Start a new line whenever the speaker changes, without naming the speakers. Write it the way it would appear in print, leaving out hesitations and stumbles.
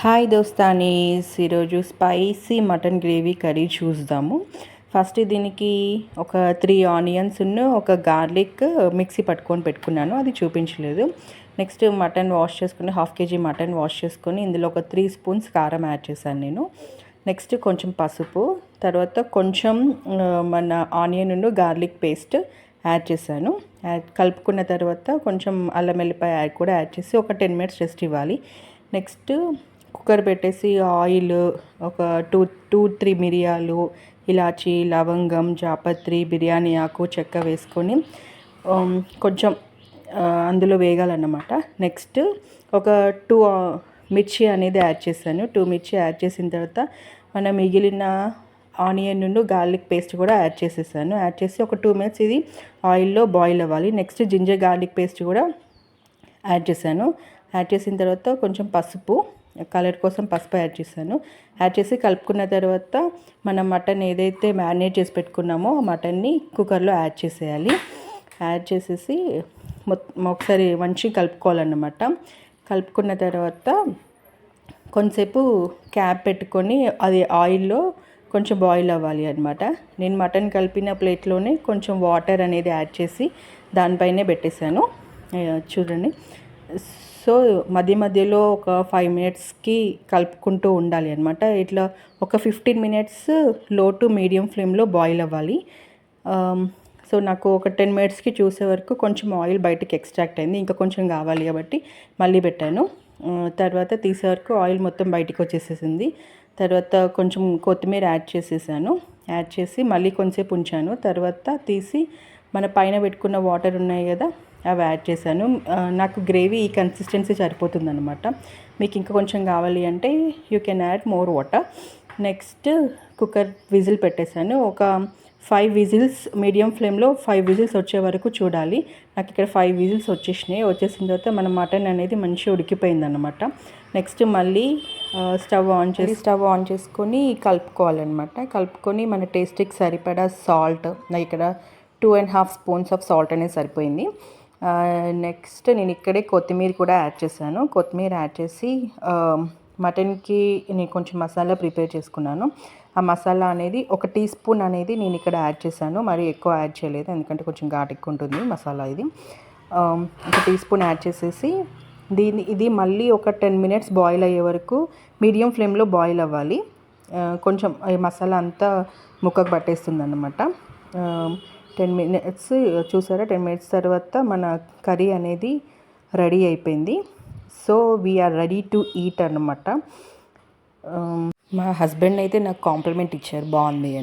Hi దోస్తానీస్, ఈరోజు spicy mutton gravy curry చూద్దాము. First దీనికి ఒక 3 ఆనియన్స్ ఒక గార్లిక్ మిక్సీ పట్టుకొని పెట్టుకున్నాను, అది చూపించలేదు. నెక్స్ట్ మటన్ వాష్ చేసుకుని 1/2 kg మటన్ వాష్ చేసుకొని ఇందులో ఒక 3 స్పూన్స్ కారం యాడ్ చేశాను నేను. నెక్స్ట్ కొంచెం పసుపు, తర్వాత కొంచెం మన ఆనియన్ గార్లిక్ పేస్ట్ యాడ్ చేశాను. కలుపుకున్న తర్వాత కొంచెం అల్లం వెల్లిపాయ కూడా యాడ్ చేసి ఒక 10 minutes రెస్ట్ ఇవ్వాలి. నెక్స్ట్ కుక్కర్ పెట్టేసి ఆయిల్, ఒక 2-3 మిరియాలు, ఇలాచి, లవంగం, జాపత్రి, బిర్యానీ ఆకు, చెక్క వేసుకొని కొంచెం అందులో వేగాలన్నమాట. నెక్స్ట్ ఒక 2 మిర్చి అనేది యాడ్ చేశాను. 2 మిర్చి యాడ్ చేసిన తర్వాత మన మిగిలిన ఆనియన్ గార్లిక్ పేస్ట్ కూడా యాడ్ చేసేసాను. యాడ్ చేసి ఒక 2 minutes ఇది ఆయిల్లో బాయిల్ అవ్వాలి. నెక్స్ట్ జింజర్ గార్లిక్ పేస్ట్ కూడా యాడ్ చేశాను. యాడ్ చేసిన తర్వాత కొంచెం పసుపు, కలర్ కోసం పసుపు యాడ్ చేశాను. యాడ్ చేసి కలుపుకున్న తర్వాత మనం మటన్ ఏదైతే మ్యారినేట్ చేసి పెట్టుకున్నామో ఆ మటన్ని కుక్కర్లో యాడ్ చేసేయాలి. యాడ్ చేసేసి ఒకసారి మంచిగా కలుపుకోవాలన్నమాట. కలుపుకున్న తర్వాత కొంతసేపు క్యాప్ పెట్టుకొని అది ఆయిల్లో కొంచెం బాయిల్ అవ్వాలి అనమాట. నేను మటన్ కలిపిన ప్లేట్లోనే కొంచెం వాటర్ అనేది యాడ్ చేసి దానిపైనే పెట్టేశాను. చూడండి. సో మధ్య మధ్యలో ఒక 5 minutesకి కలుపుకుంటూ ఉండాలి అనమాట. ఇట్లా ఒక 15 minutes లో టు మీడియం ఫ్లేమ్లో బాయిల్ అవ్వాలి. సో నాకు ఒక 10 minutesకి చూసే వరకు కొంచెం ఆయిల్ బయటకి ఎక్స్ట్రాక్ట్ అయింది, ఇంకా కొంచెం కావాలి కాబట్టి మళ్ళీ పెట్టాను. తర్వాత తీసే వరకు ఆయిల్ మొత్తం బయటికి వచ్చేసేసింది. తర్వాత కొంచెం కొత్తిమీర యాడ్ చేసేసాను. యాడ్ చేసి మళ్ళీ కొంచెంసేపు ఉంచాను. తర్వాత తీసి మన పైన పెట్టుకున్న వాటర్ ఉన్నాయి కదా, అవి యాడ్ చేశాను. నాకు గ్రేవీ ఈ కన్సిస్టెన్సీ సరిపోతుందన్నమాట. మీకు ఇంకా కొంచెం కావాలి అంటే you can add more water. Next cooker whistle పెట్టేశాను. ఒక 5 విజిల్స్, మీడియం ఫ్లేమ్లో 5 విజిల్స్ వచ్చే వరకు చూడాలి. నాకు ఇక్కడ 5 విజిల్స్ వచ్చేసినాయి. వచ్చేసిన తర్వాత మన మటన్ అనేది మంచిగా ఉడికిపోయిందన్నమాట. నెక్స్ట్ మళ్ళీ స్టవ్ ఆన్ చేసుకొని కలుపుకోవాలన్నమాట. కలుపుకొని మన టేస్ట్కి సరిపడా సాల్ట్, ఇక్కడ 2.5 స్పూన్స్ ఆఫ్ సాల్ట్ అనేది సరిపోయింది. నెక్స్ట్ నేను ఇక్కడే కొత్తిమీర కూడా యాడ్ చేశాను. కొత్తిమీర యాడ్ చేసి మటన్కి నేను కొంచెం మసాలా ప్రిపేర్ చేసుకున్నాను. ఆ మసాలా అనేది 1 టీ స్పూన్ అనేది నేను ఇక్కడ యాడ్ చేశాను. మరి ఎక్కువ యాడ్ చేయలేదు, ఎందుకంటే కొంచెం ఘాటు ఎక్కువ ఉంటుంది మసాలా ఇది. 1 టీ స్పూన్ యాడ్ చేసేసి ఇది మళ్ళీ ఒక 10 minutes బాయిల్ అయ్యే వరకు మీడియం ఫ్లేమ్లో బాయిల్ అవ్వాలి. కొంచెం మసాలా అంతా ముక్కకు పట్టేస్తుంది అన్నమాట. 10 minutes చూసారా, 10 minutes తర్వాత మన కర్రీ అనేది రెడీ అయిపోయింది. So we are ready to eat అన్నమాట. మా హస్బెండ్ అయితే నాకు కాంప్లిమెంట్ ఇచ్చారు, బాగుంది అని.